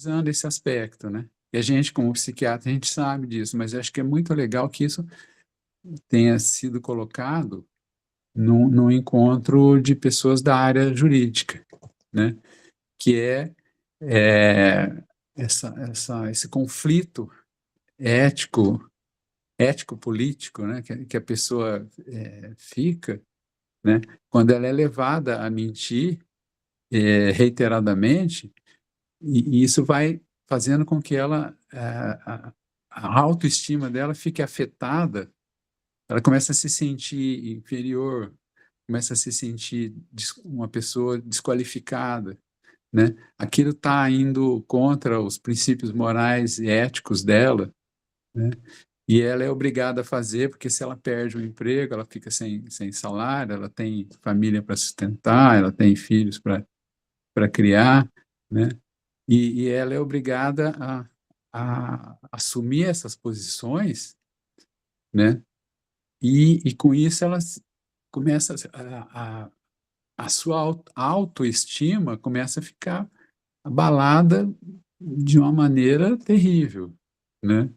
usando esse aspecto, né? E a gente, como psiquiatra, a gente sabe disso, mas eu acho que é muito legal que isso tenha sido colocado num encontro de pessoas da área jurídica, né? Que é esse conflito ético, ético-político, né? Que a pessoa fica, né? Quando ela é levada a mentir reiteradamente, e isso vai fazendo com que a autoestima dela fique afetada, ela começa a se sentir inferior, começa a se sentir uma pessoa desqualificada, né? Aquilo está indo contra os princípios morais e éticos dela, né? E ela é obrigada a fazer, porque se ela perde o emprego, ela fica sem salário, ela tem família para sustentar, ela tem filhos para criar, né? E ela é obrigada a assumir essas posições, né? E com isso ela começa a sua autoestima começa a ficar abalada de uma maneira terrível, né?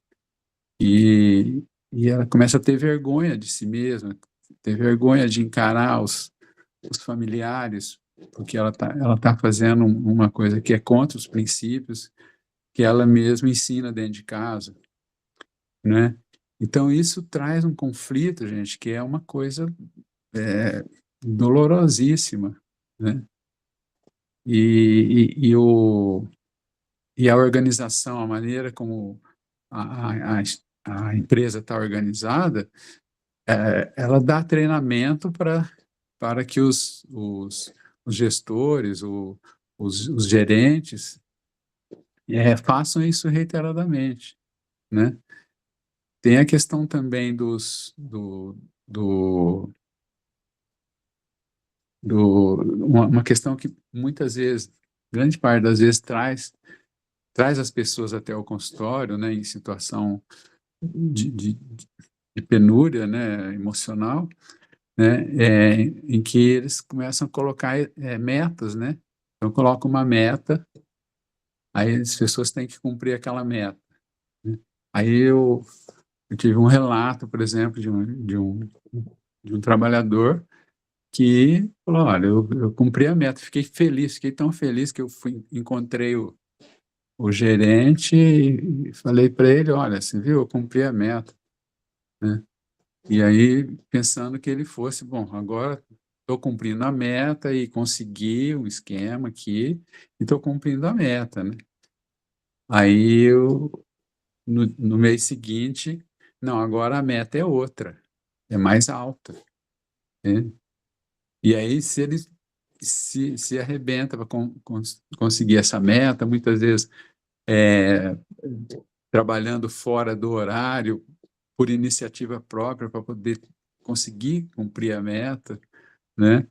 E, e ela começa a ter vergonha de si mesma, ter vergonha de encarar os familiares, porque ela tá fazendo uma coisa que é contra os princípios que ela mesma ensina dentro de casa, né? Então isso traz um conflito, gente, que é uma coisa é, dolorosíssima, né? E, e, e, o, e a organização, a maneira como a, a, a empresa está organizada, ela dá treinamento para que os gestores, os gerentes, façam isso reiteradamente, né? Tem a questão também do, uma questão que muitas vezes, grande parte das vezes, traz as pessoas até o consultório, né, em situação de penúria, né, emocional, né, em que eles começam a colocar metas, né? Então, coloca uma meta, aí as pessoas têm que cumprir aquela meta, né? Aí eu tive um relato, por exemplo, de um trabalhor que falou, olha, eu cumpri a meta, fiquei feliz, fiquei tão feliz que eu encontrei o gerente e falei para ele, olha, você viu, eu cumpri a meta, né? E aí, pensando que ele fosse, bom, agora estou cumprindo a meta e consegui um esquema aqui e estou cumprindo a meta, né? Aí, no mês seguinte, não, agora a meta é outra, é mais alta, né? E aí, se ele se arrebenta para conseguir essa meta, muitas vezes é, trabalhando fora do horário, por iniciativa própria, para poder conseguir cumprir a meta, né?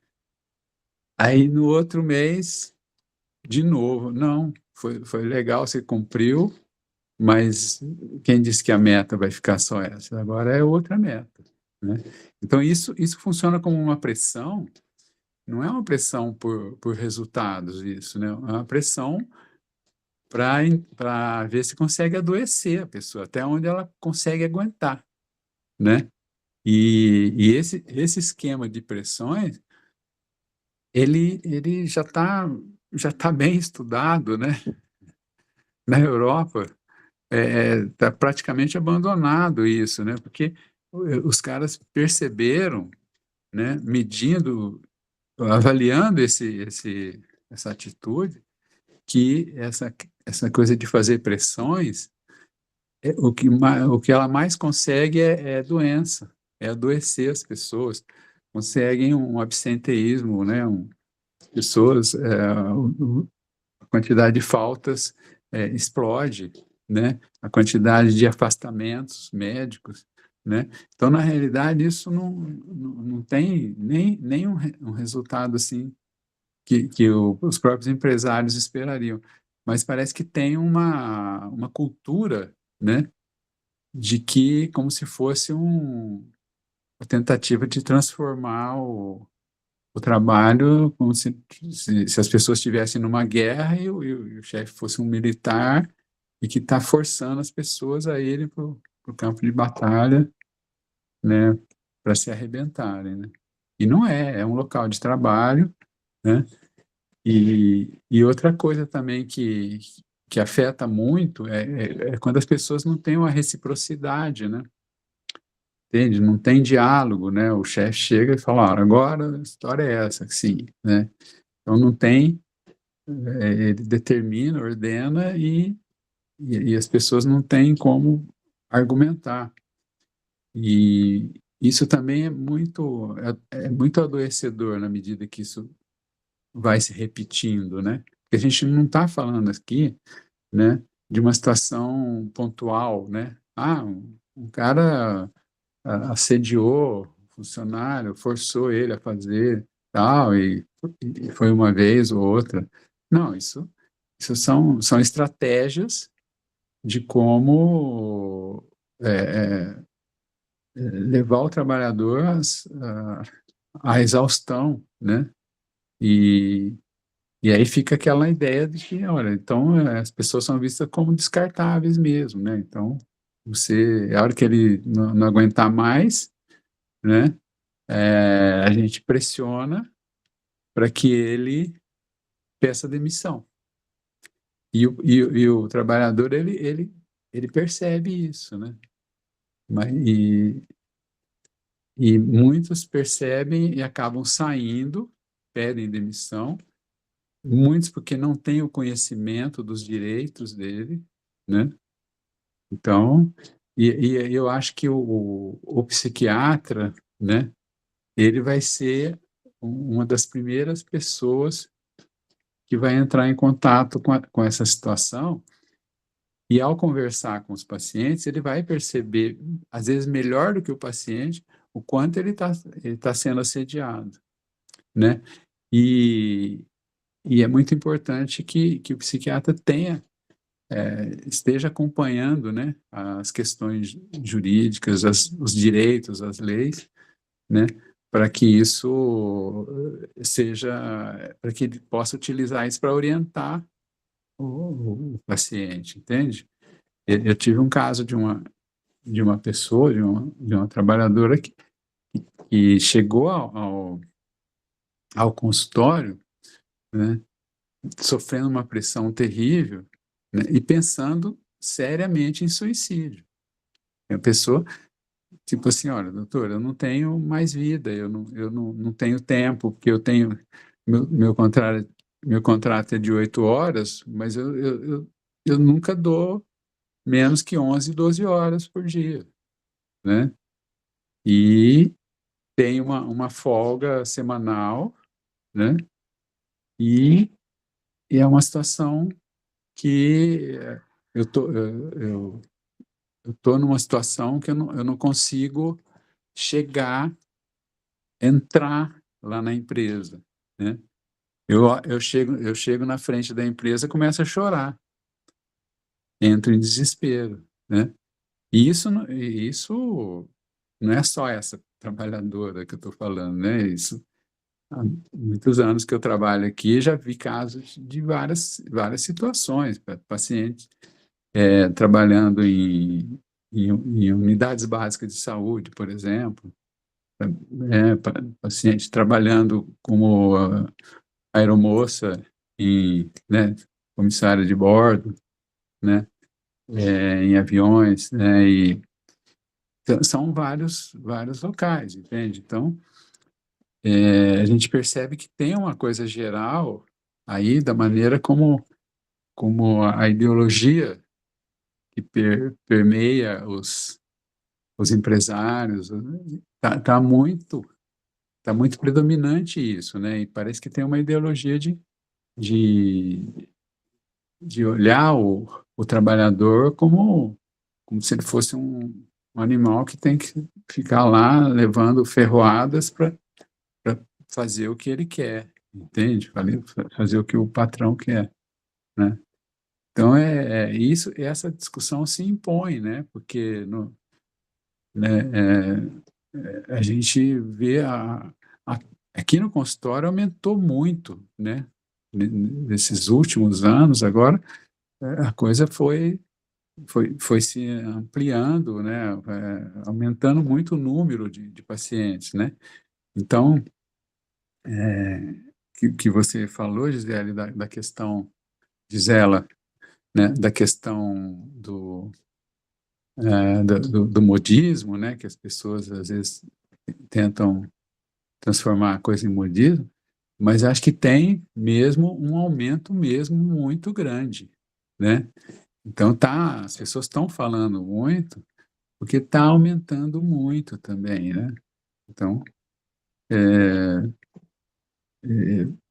Aí no outro mês, de novo, não, foi legal, você cumpriu, mas quem disse que a meta vai ficar só essa? Agora é outra meta, né? Então isso funciona como uma pressão, não é uma pressão por resultados, isso, né? É uma pressão para ver se consegue adoecer a pessoa, até onde ela consegue aguentar, né? E esse esquema de pressões, ele já tá bem estudado, né? Na Europa, está praticamente abandonado isso, né? Porque os caras perceberam, né? Medindo, avaliando essa atitude, que essa coisa de fazer pressões, o que ela mais consegue é doença, é adoecer as pessoas, conseguem um absenteísmo, né? Pessoas, a quantidade de faltas explode, né? A quantidade de afastamentos médicos, né? Então, na realidade, isso não tem nem um resultado assim que os próprios empresários esperariam, mas parece que tem uma cultura, né? De que como se fosse uma tentativa de transformar o trabalho como se as pessoas estivessem numa guerra e o chefe fosse um militar e que está forçando as pessoas a irem para o campo de batalha, né, para se arrebentarem, né? E não é um local de trabalho, né? E outra coisa também que afeta muito é quando as pessoas não têm uma reciprocidade, né? Entende? Não tem diálogo, né? O chefe chega e fala, "Ah, agora a história é essa, sim, né? Então não tem, ele determina, ordena e as pessoas não têm como argumentar. E isso também é muito adoecedor na medida que isso vai se repetindo, né? Porque a gente não está falando aqui, né, de uma situação pontual, né? Ah, um cara assediou o funcionário, forçou ele a fazer tal, e foi uma vez ou outra. Não, isso são estratégias de como levar o trabalhador à exaustão, né? E, e aí fica aquela ideia de que, olha, então as pessoas são vistas como descartáveis mesmo, né? Então, a hora que ele não aguentar mais, né? A gente pressiona para que ele peça demissão. E o trabalhador, ele percebe isso, né? E muitos percebem e acabam saindo, pedem demissão, muitos porque não têm o conhecimento dos direitos dele, né? Então, e eu acho que o psiquiatra, né, ele vai ser uma das primeiras pessoas que vai entrar em contato com essa situação e ao conversar com os pacientes, ele vai perceber, às vezes melhor do que o paciente, o quanto ele tá sendo assediado, né? E, e é muito importante que o psiquiatra esteja acompanhando, né, as questões jurídicas, os direitos, as leis, né, para que isso para que ele possa utilizar isso para orientar o paciente, entende? Eu tive um caso de uma pessoa, de uma trabalhadora que chegou ao consultório, né, sofrendo uma pressão terrível, né, e pensando seriamente em suicídio. A pessoa, tipo assim, olha, doutor, eu não tenho mais vida, eu não tenho tempo, porque meu contrato é de 8 horas, mas eu nunca dou menos que 11, 12 horas por dia, né? E tem uma folga semanal, né? E, e é uma situação que eu tô numa situação que eu não consigo chegar, entrar lá na empresa, né? Eu chego na frente da empresa e começo a chorar, entro em desespero, né? E isso não é só essa trabalhadora que eu estou falando, né? Isso, há muitos anos que eu trabalho aqui, já vi casos de várias situações, pacientes trabalhando em unidades básicas de saúde, por exemplo, paciente trabalhando como aeromoça né, comissária de bordo, né, em aviões, né, e são vários locais, entende? Então, a gente percebe que tem uma coisa geral aí da maneira como a ideologia que permeia os empresários, tá muito predominante isso, né? E parece que tem uma ideologia de, de olhar o trabalhador como se ele fosse um animal que tem que ficar lá levando ferroadas para fazer o que ele quer, entende? Fazer o que o patrão quer, né? Então, essa discussão se impõe, né? Porque né, a gente vê Aqui no consultório aumentou muito, né? Nesses últimos anos, agora, a coisa foi se ampliando, né? Aumentando muito o número de pacientes, né? Então, que você falou, Gisele, da questão, Gisela, né? Da questão do modismo, né? Que as pessoas, às vezes, tentam transformar a coisa em modismo, mas acho que tem mesmo um aumento mesmo muito grande, né? Então as pessoas estão falando muito, porque está aumentando muito também, né? Então, é,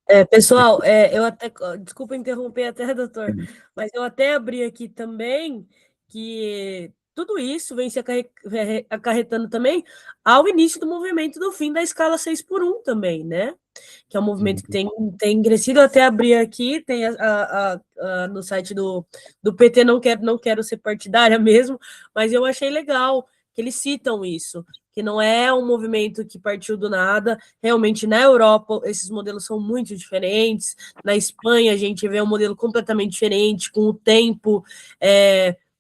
é, Pessoal, eu até, desculpa interromper até, doutor, mas eu até abri aqui também que tudo isso vem se acarretando também ao início do movimento do fim da escala 6x1 também, né? Que é um movimento que tem crescido. Eu até abri aqui, tem no site do PT, não quero ser partidária mesmo, mas eu achei legal que eles citam isso, que não é um movimento que partiu do nada. Realmente, na Europa, esses modelos são muito diferentes. Na Espanha, a gente vê um modelo completamente diferente, com o tempo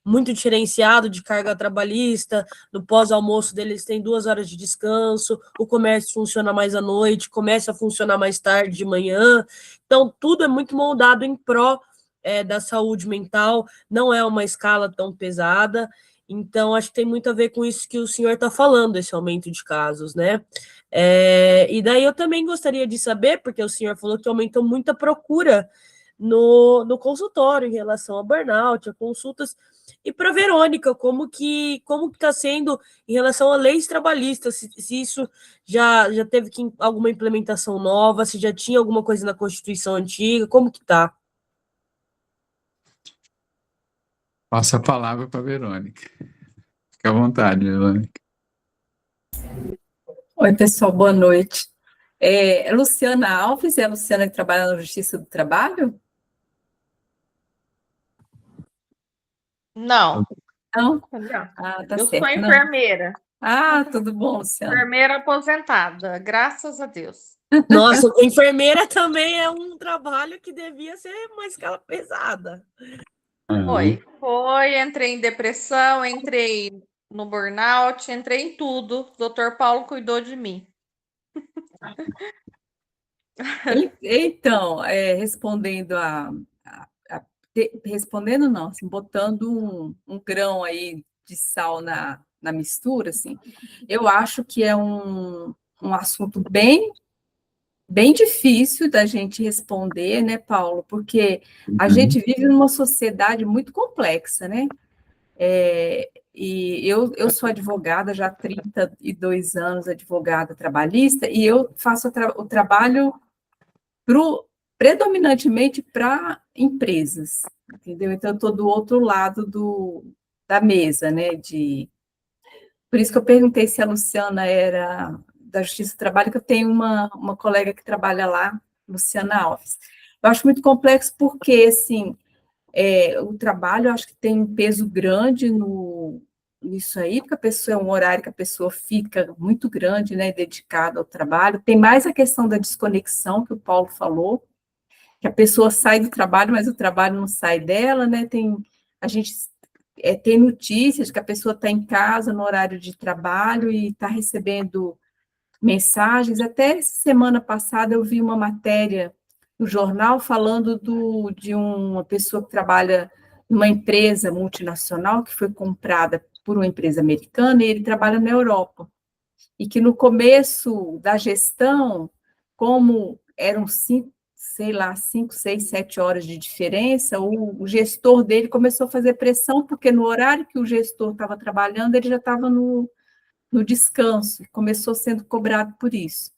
muito diferenciado de carga trabalhista. No pós-almoço deles tem 2 horas de descanso, o comércio funciona mais à noite, começa a funcionar mais tarde de manhã. Então, tudo é muito moldado em pró da saúde mental, não é uma escala tão pesada. Então, acho que tem muito a ver com isso que o senhor está falando, esse aumento de casos, né? E daí eu também gostaria de saber, porque o senhor falou que aumentou muito a procura no consultório em relação a burnout, a consultas. E para a Verônica, como que está sendo em relação a leis trabalhistas, se isso já teve alguma implementação nova, se já tinha alguma coisa na Constituição antiga, como que está? Passo a palavra para a Verônica. Fique à vontade, Verônica. Oi, pessoal, boa noite. Luciana Alves, é a Luciana que trabalha na Justiça do Trabalho? Não, Não? não. Ah, tá Eu certo. sou Não. enfermeira. Ah, tudo bom, Luciana? Enfermeira aposentada, graças a Deus. Nossa, enfermeira também é um trabalho que devia ser uma escala pesada. Foi, entrei em depressão, entrei no burnout, entrei em tudo. O Dr. Paulo cuidou de mim. Então, respondendo respondendo não, assim, botando um grão aí de sal na mistura, assim, eu acho que é um assunto bem difícil da gente responder, né, Paulo? Porque a gente vive numa sociedade muito complexa, né? E eu sou advogada já há 32 anos, advogada trabalhista, e eu faço o trabalho predominantemente para empresas, entendeu? Então, eu estou do outro lado da mesa, né? Por isso que eu perguntei se a Luciana era da Justiça do Trabalho, que eu tenho uma colega que trabalha lá, Luciana Alves. Eu acho muito complexo porque, assim, o trabalho, eu acho que tem um peso grande nisso aí, porque a pessoa é um horário que a pessoa fica muito grande, né, dedicada ao trabalho. Tem mais a questão da desconexão, que o Paulo falou, que a pessoa sai do trabalho, mas o trabalho não sai dela, né? A gente tem notícias que a pessoa está em casa no horário de trabalho e está recebendo mensagens. Até semana passada eu vi uma matéria no jornal falando de uma pessoa que trabalha numa empresa multinacional que foi comprada por uma empresa americana e ele trabalha na Europa. E que no começo da gestão, como eram 5, 6, 7 horas de diferença, o gestor dele começou a fazer pressão, porque no horário que o gestor estava trabalhando, ele já estava no descanso, começou sendo cobrado por isso.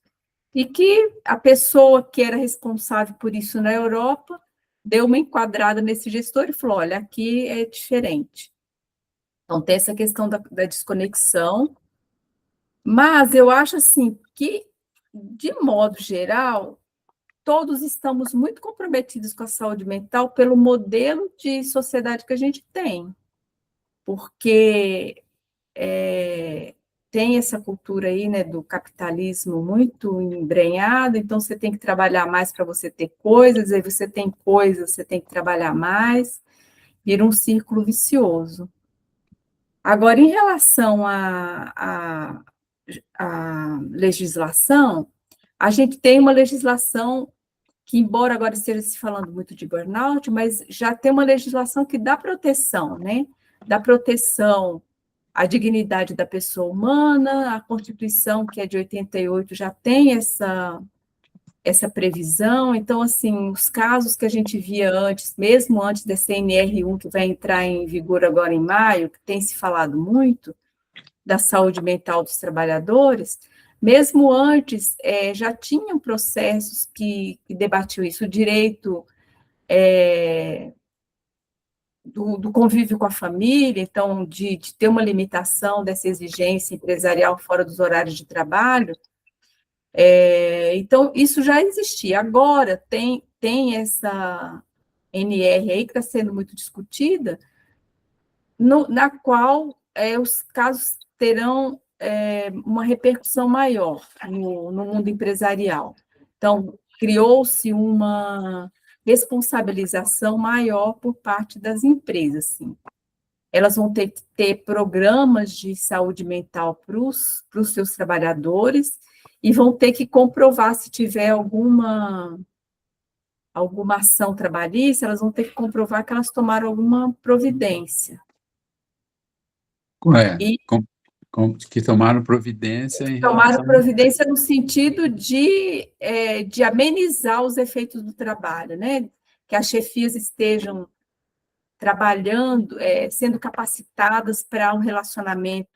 E que a pessoa que era responsável por isso na Europa deu uma enquadrada nesse gestor e falou: olha, aqui é diferente. Então, tem essa questão da desconexão, mas eu acho assim que, de modo geral, todos estamos muito comprometidos com a saúde mental pelo modelo de sociedade que a gente tem, porque tem essa cultura aí, né, do capitalismo muito embrenhado, então você tem que trabalhar mais para você ter coisas, aí você tem coisas, você tem que trabalhar mais, vira um círculo vicioso. Agora, em relação à legislação, a gente tem uma legislação que, embora agora esteja se falando muito de burnout, mas já tem uma legislação que dá proteção, né? Dá proteção à dignidade da pessoa humana, a Constituição, que é de 88, já tem essa previsão. Então, assim, os casos que a gente via antes, mesmo antes da CNR1, que vai entrar em vigor agora em maio, que tem se falado muito, da saúde mental dos trabalhadores, mesmo antes, já tinham processos que debatiam isso, o direito do convívio com a família, então, de ter uma limitação dessa exigência empresarial fora dos horários de trabalho. Então, isso já existia. Agora, tem essa NR aí que está sendo muito discutida, na qual os casos terão uma repercussão maior no mundo empresarial. Então, criou-se uma responsabilização maior por parte das empresas. Assim. Elas vão ter que ter programas de saúde mental para os seus trabalhadores e vão ter que comprovar se tiver alguma ação trabalhista, elas vão ter que comprovar que elas tomaram alguma providência. Que tomaram providência em Tomaram relação... providência no sentido de amenizar os efeitos do trabalho, né? Que as chefias estejam trabalhando, sendo capacitadas para um relacionamento